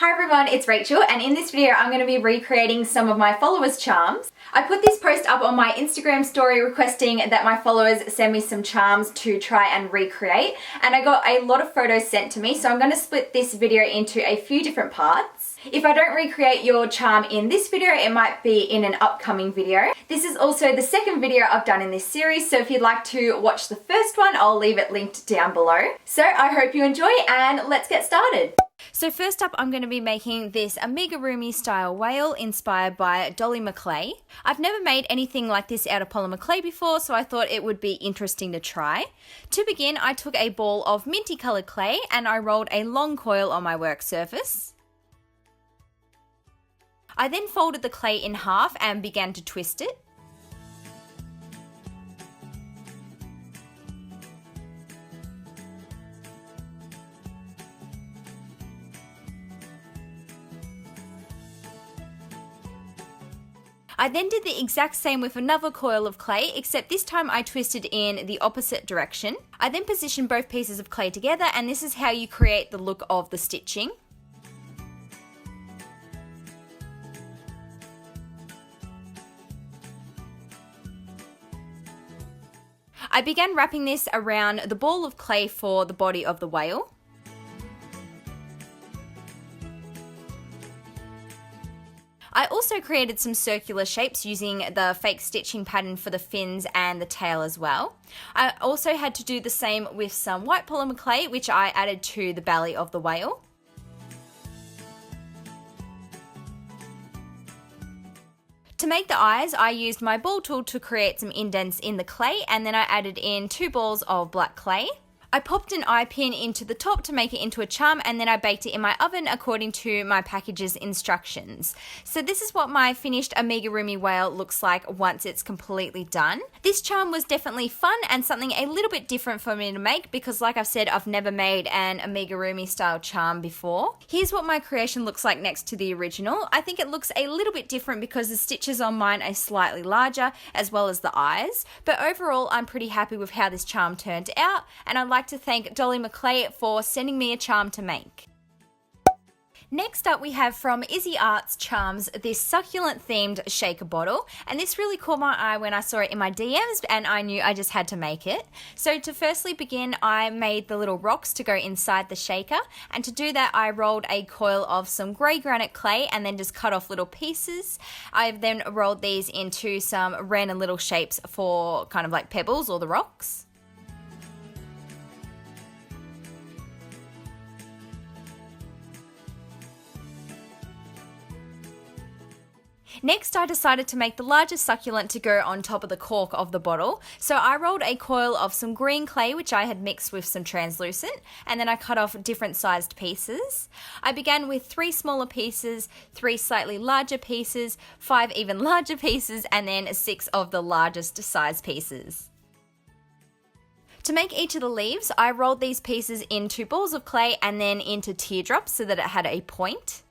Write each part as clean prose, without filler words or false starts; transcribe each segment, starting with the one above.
Hi everyone, it's Rachel, and in this video I'm going to be recreating some of my followers' charms. I put this post up on my Instagram story requesting that my followers send me some charms to try and recreate, and I got a lot of photos sent to me, so I'm going to split this video into a few different parts. If I don't recreate your charm in this video, it might be in an upcoming video. This is also the second video I've done in this series, so if you'd like to watch the first one, I'll leave it linked down below. So I hope you enjoy, and let's get started. So first up, I'm going to be making this amigurumi style whale inspired by Dolly Mcclay. I've never made anything like this out of polymer clay before, so I thought it would be interesting to try. To begin, I took a ball of minty coloured clay and I rolled a long coil on my work surface. I then folded the clay in half and began to twist it. I then did the exact same with another coil of clay, except this time I twisted in the opposite direction. I then positioned both pieces of clay together, and this is how you create the look of the stitching. I began wrapping this around the ball of clay for the body of the whale. I also created some circular shapes using the fake stitching pattern for the fins and the tail as well. I also had to do the same with some white polymer clay, which I added to the belly of the whale. To make the eyes, I used my ball tool to create some indents in the clay, and then I added in 2 balls of black clay. I popped an eye pin into the top to make it into a charm, and then I baked it in my oven according to my package's instructions. So this is what my finished amigurumi whale looks like once it's completely done. This charm was definitely fun and something a little bit different for me to make because, like I've said, I've never made an amigurumi style charm before. Here's what my creation looks like next to the original. I think it looks a little bit different because the stitches on mine are slightly larger, as well as the eyes. But overall, I'm pretty happy with how this charm turned out, and I'd like to thank Dolly Mcclay for sending me a charm to make. Next up, we have from izzyarts Charms this succulent themed shaker bottle, and this really caught my eye when I saw it in my DMs, and I knew I just had to make it. So to firstly begin, I made the little rocks to go inside the shaker, and to do that I rolled a coil of some grey granite clay and then just cut off little pieces. I've then rolled these into some random little shapes for kind of like pebbles or the rocks. Next, I decided to make the largest succulent to go on top of the cork of the bottle. So I rolled a coil of some green clay, which I had mixed with some translucent, and then I cut off different sized pieces. I began with 3 smaller pieces, 3 slightly larger pieces, 5 even larger pieces, and then 6 of the largest size pieces. To make each of the leaves, I rolled these pieces into balls of clay and then into teardrops so that it had a point.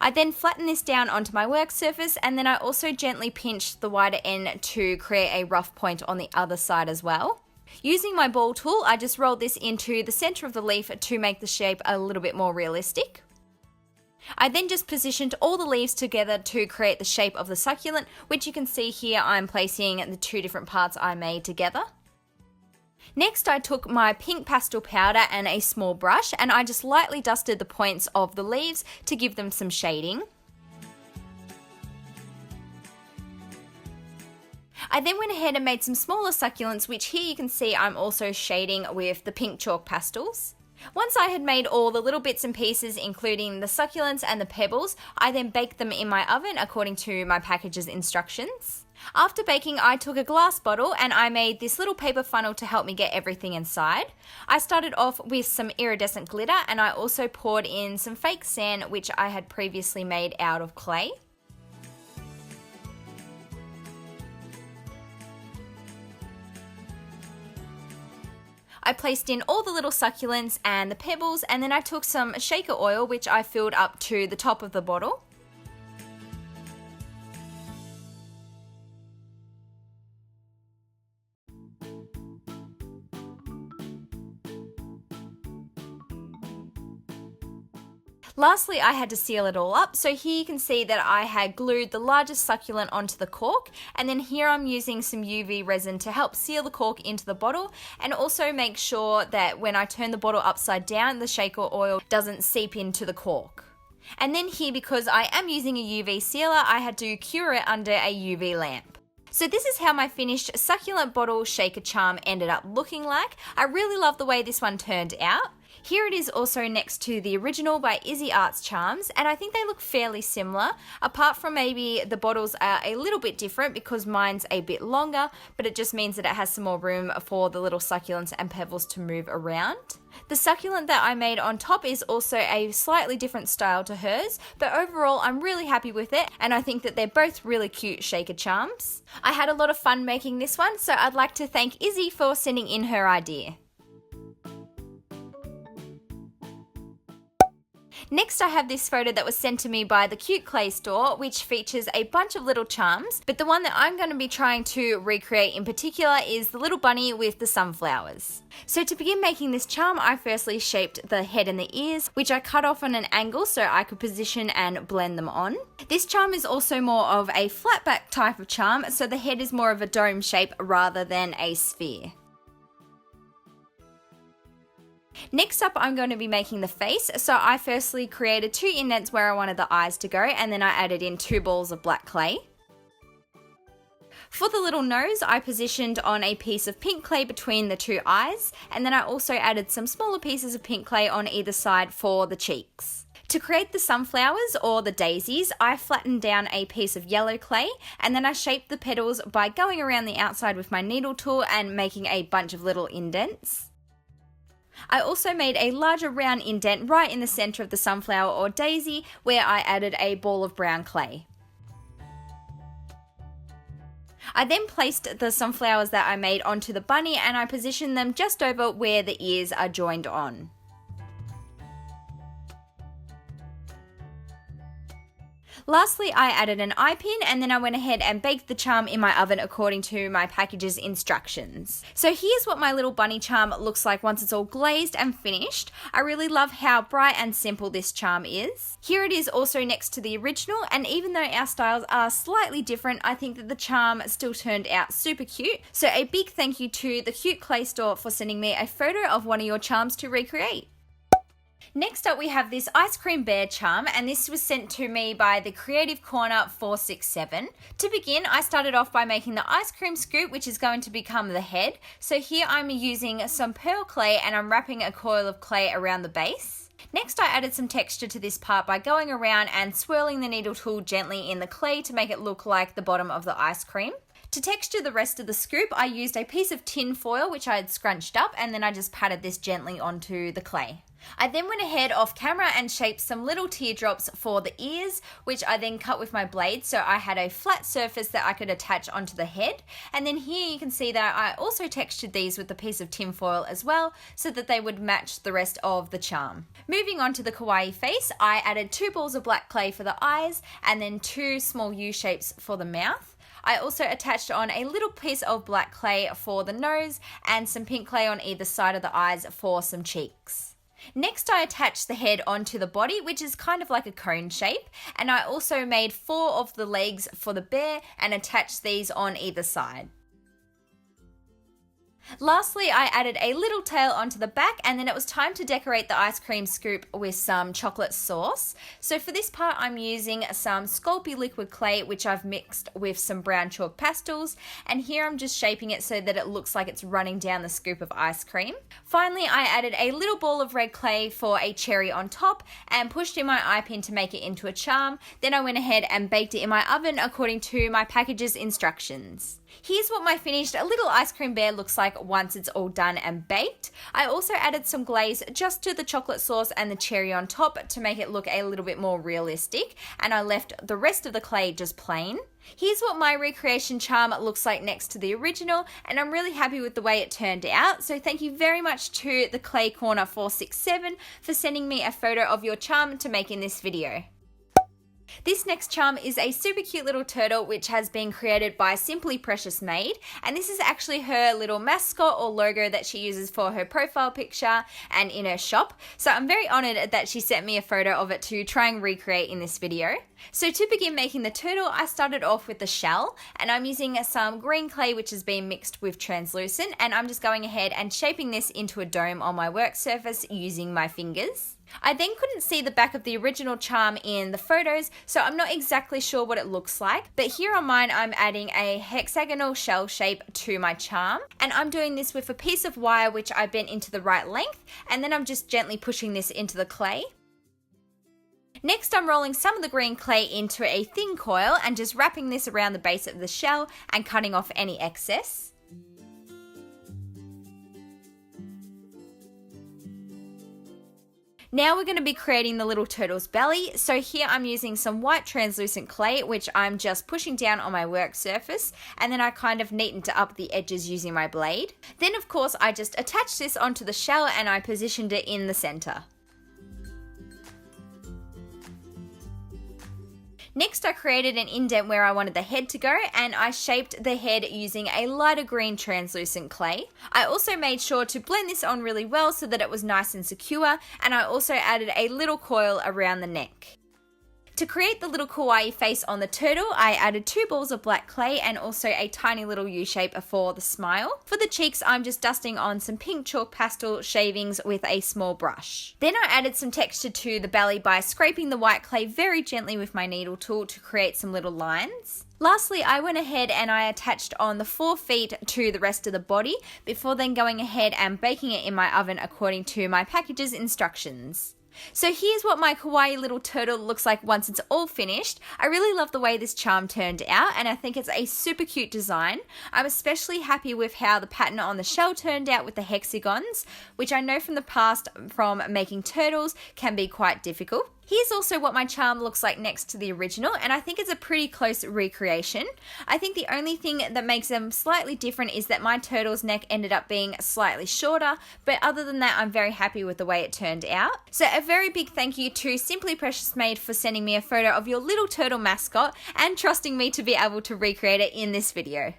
I then flattened this down onto my work surface, and then I also gently pinched the wider end to create a rough point on the other side as well. Using my ball tool, I just rolled this into the center of the leaf to make the shape a little bit more realistic. I then just positioned all the leaves together to create the shape of the succulent, which you can see here I'm placing the 2 different parts I made together. Next, I took my pink pastel powder and a small brush, and I just lightly dusted the points of the leaves to give them some shading. I then went ahead and made some smaller succulents, which here you can see I'm also shading with the pink chalk pastels. Once I had made all the little bits and pieces, including the succulents and the pebbles, I then baked them in my oven according to my package's instructions. After baking, I took a glass bottle and I made this little paper funnel to help me get everything inside. I started off with some iridescent glitter, and I also poured in some fake sand, which I had previously made out of clay. I placed in all the little succulents and the pebbles, and then I took some shaker oil, which I filled up to the top of the bottle. Lastly, I had to seal it all up, so here you can see that I had glued the largest succulent onto the cork, and then here I'm using some UV resin to help seal the cork into the bottle and also make sure that when I turn the bottle upside down, the shaker oil doesn't seep into the cork. And then here, because I am using a UV sealer, I had to cure it under a UV lamp. So this is how my finished succulent bottle shaker charm ended up looking like. I really love the way this one turned out. Here it is also next to the original by izzyarts charms, and I think they look fairly similar, apart from maybe the bottles are a little bit different because mine's a bit longer, but it just means that it has some more room for the little succulents and pebbles to move around. The succulent that I made on top is also a slightly different style to hers, but overall I'm really happy with it, and I think that they're both really cute shaker charms. I had a lot of fun making this one, so I'd like to thank Izzy for sending in her idea. Next, I have this photo that was sent to me by the Cute Clay store, which features a bunch of little charms, but the one that I'm going to be trying to recreate in particular is the little bunny with the sunflowers. So to begin making this charm, I firstly shaped the head and the ears, which I cut off on an angle so I could position and blend them on. This charm is also more of a flat back type of charm, so the head is more of a dome shape rather than a sphere. Next up, I'm going to be making the face, so I firstly created 2 indents where I wanted the eyes to go, and then I added in 2 balls of black clay. For the little nose, I positioned on a piece of pink clay between the 2 eyes, and then I also added some smaller pieces of pink clay on either side for the cheeks. To create the sunflowers, or the daisies, I flattened down a piece of yellow clay, and then I shaped the petals by going around the outside with my needle tool and making a bunch of little indents. I also made a larger round indent right in the center of the sunflower or daisy where I added a ball of brown clay. I then placed the sunflowers that I made onto the bunny and I positioned them just over where the ears are joined on. Lastly, I added an eye pin and then I went ahead and baked the charm in my oven according to my package's instructions. So here's what my little bunny charm looks like once it's all glazed and finished. I really love how bright and simple this charm is. Here it is also next to the original, and even though our styles are slightly different, I think that the charm still turned out super cute. So a big thank you to the Cute Clay store for sending me a photo of one of your charms to recreate. Next up, we have this ice cream bear charm, and this was sent to me by the Creative Corner 467. To begin, I started off by making the ice cream scoop, which is going to become the head. So here I'm using some pearl clay and I'm wrapping a coil of clay around the base. Next, I added some texture to this part by going around and swirling the needle tool gently in the clay to make it look like the bottom of the ice cream. To texture the rest of the scoop, I used a piece of tin foil which I had scrunched up, and then I just patted this gently onto the clay. I then went ahead off camera and shaped some little teardrops for the ears, which I then cut with my blade so I had a flat surface that I could attach onto the head. And then here you can see that I also textured these with a piece of tin foil as well so that they would match the rest of the charm. Moving on to the kawaii face, I added 2 balls of black clay for the eyes and then 2 small U shapes for the mouth. I also attached on a little piece of black clay for the nose and some pink clay on either side of the eyes for some cheeks. Next, I attached the head onto the body, which is kind of like a cone shape, and I also made 4 of the legs for the bear and attached these on either side. Lastly, I added a little tail onto the back, and then it was time to decorate the ice cream scoop with some chocolate sauce. So for this part, I'm using some Sculpey liquid clay, which I've mixed with some brown chalk pastels, and here I'm just shaping it so that it looks like it's running down the scoop of ice cream. Finally, I added a little ball of red clay for a cherry on top and pushed in my eye pin to make it into a charm. Then I went ahead and baked it in my oven according to my package's instructions. Here's what my finished little ice cream bear looks like once it's all done and baked. I also added some glaze just to the chocolate sauce and the cherry on top to make it look a little bit more realistic, and I left the rest of the clay just plain. Here's what my recreation charm looks like next to the original, and I'm really happy with the way it turned out. So thank you very much to the Clay Corner 467 for sending me a photo of your charm to make in this video. This next charm is a super cute little turtle which has been created by Simply Precious Made, and this is actually her little mascot or logo that she uses for her profile picture and in her shop. So I'm very honored that she sent me a photo of it to try and recreate in this video. So to begin making the turtle, I started off with the shell, and I'm using some green clay which has been mixed with translucent, and I'm just going ahead and shaping this into a dome on my work surface using my fingers. I then couldn't see the back of the original charm in the photos, so I'm not exactly sure what it looks like, but here on mine I'm adding a hexagonal shell shape to my charm, and I'm doing this with a piece of wire which I bent into the right length, and then I'm just gently pushing this into the clay. Next, I'm rolling some of the green clay into a thin coil and just wrapping this around the base of the shell and cutting off any excess. Now we're going to be creating the little turtle's belly. So here I'm using some white translucent clay, which I'm just pushing down on my work surface, and then I kind of neatened up the edges using my blade. Then of course I just attached this onto the shell and I positioned it in the center. Next, I created an indent where I wanted the head to go, and I shaped the head using a lighter green translucent clay. I also made sure to blend this on really well so that it was nice and secure, and I also added a little coil around the neck. To create the little kawaii face on the turtle, I added 2 balls of black clay and also a tiny little U shape for the smile. For the cheeks, I'm just dusting on some pink chalk pastel shavings with a small brush. Then I added some texture to the belly by scraping the white clay very gently with my needle tool to create some little lines. Lastly, I went ahead and I attached on the 4 feet to the rest of the body before then going ahead and baking it in my oven according to my package's instructions. So here's what my kawaii little turtle looks like once it's all finished. I really love the way this charm turned out, and I think it's a super cute design. I'm especially happy with how the pattern on the shell turned out with the hexagons, which I know from the past from making turtles can be quite difficult. Here's also what my charm looks like next to the original, and I think it's a pretty close recreation. I think the only thing that makes them slightly different is that my turtle's neck ended up being slightly shorter, but other than that I'm very happy with the way it turned out. So a very big thank you to Simply Precious Made for sending me a photo of your little turtle mascot and trusting me to be able to recreate it in this video.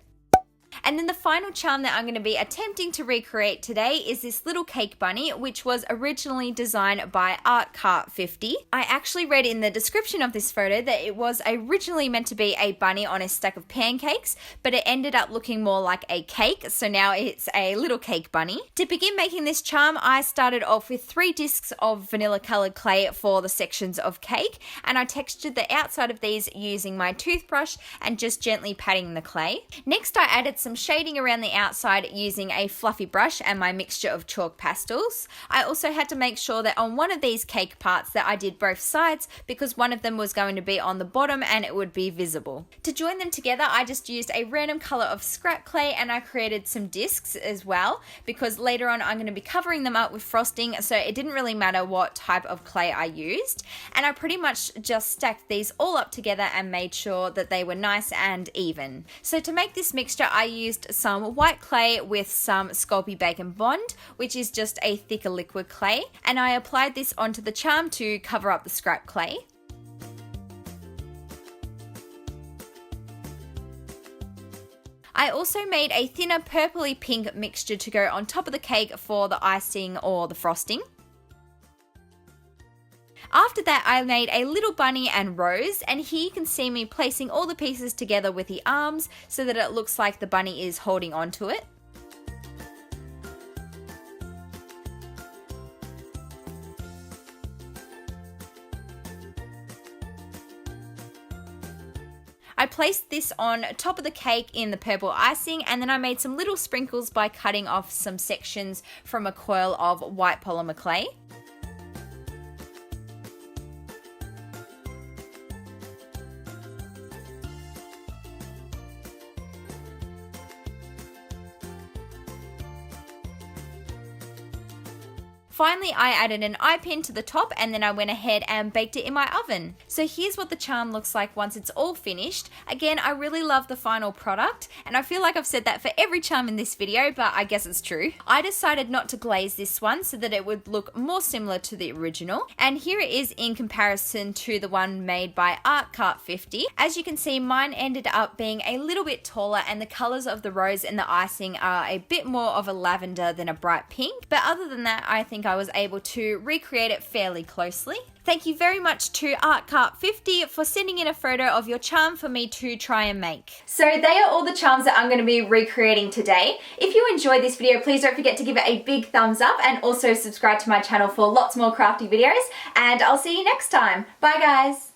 And then the final charm that I'm going to be attempting to recreate today is this little cake bunny, which was originally designed by ArtCart50. I actually read in the description of this photo that it was originally meant to be a bunny on a stack of pancakes, but it ended up looking more like a cake, so now it's a little cake bunny. To begin making this charm, I started off with 3 discs of vanilla colored clay for the sections of cake, and I textured the outside of these using my toothbrush and just gently patting the clay. Next, I added some shading around the outside using a fluffy brush and my mixture of chalk pastels. I also had to make sure that on one of these cake parts that I did both sides because one of them was going to be on the bottom and it would be visible. To join them together, I just used a random color of scrap clay and I created some discs as well because later on I'm going to be covering them up with frosting, so it didn't really matter what type of clay I used. And I pretty much just stacked these all up together and made sure that they were nice and even. So to make this mixture, I used some white clay with some Sculpey Bacon Bond, which is just a thicker liquid clay, and I applied this onto the charm to cover up the scrap clay. I also made a thinner purpley pink mixture to go on top of the cake for the icing or the frosting. After that, I made a little bunny and rose, and here you can see me placing all the pieces together with the arms so that it looks like the bunny is holding onto it. I placed this on top of the cake in the purple icing, and then I made some little sprinkles by cutting off some sections from a coil of white polymer clay. Finally, I added an eye pin to the top and then I went ahead and baked it in my oven. So here's what the charm looks like once it's all finished. Again, I really love the final product, and I feel like I've said that for every charm in this video, but I guess it's true. I decided not to glaze this one so that it would look more similar to the original, and here it is in comparison to the one made by Art 50. As you can see, mine ended up being a little bit taller, and the colors of the rose and the icing are a bit more of a lavender than a bright pink, but other than that, I think I was able to recreate it fairly closely. Thank you very much to Art 50 for sending in a photo of your charm for me to try and make. So they are all the charms that I'm going to be recreating today. If you enjoyed this video, please don't forget to give it a big thumbs up and also subscribe to my channel for lots more crafty videos, and I'll see you next time. Bye guys!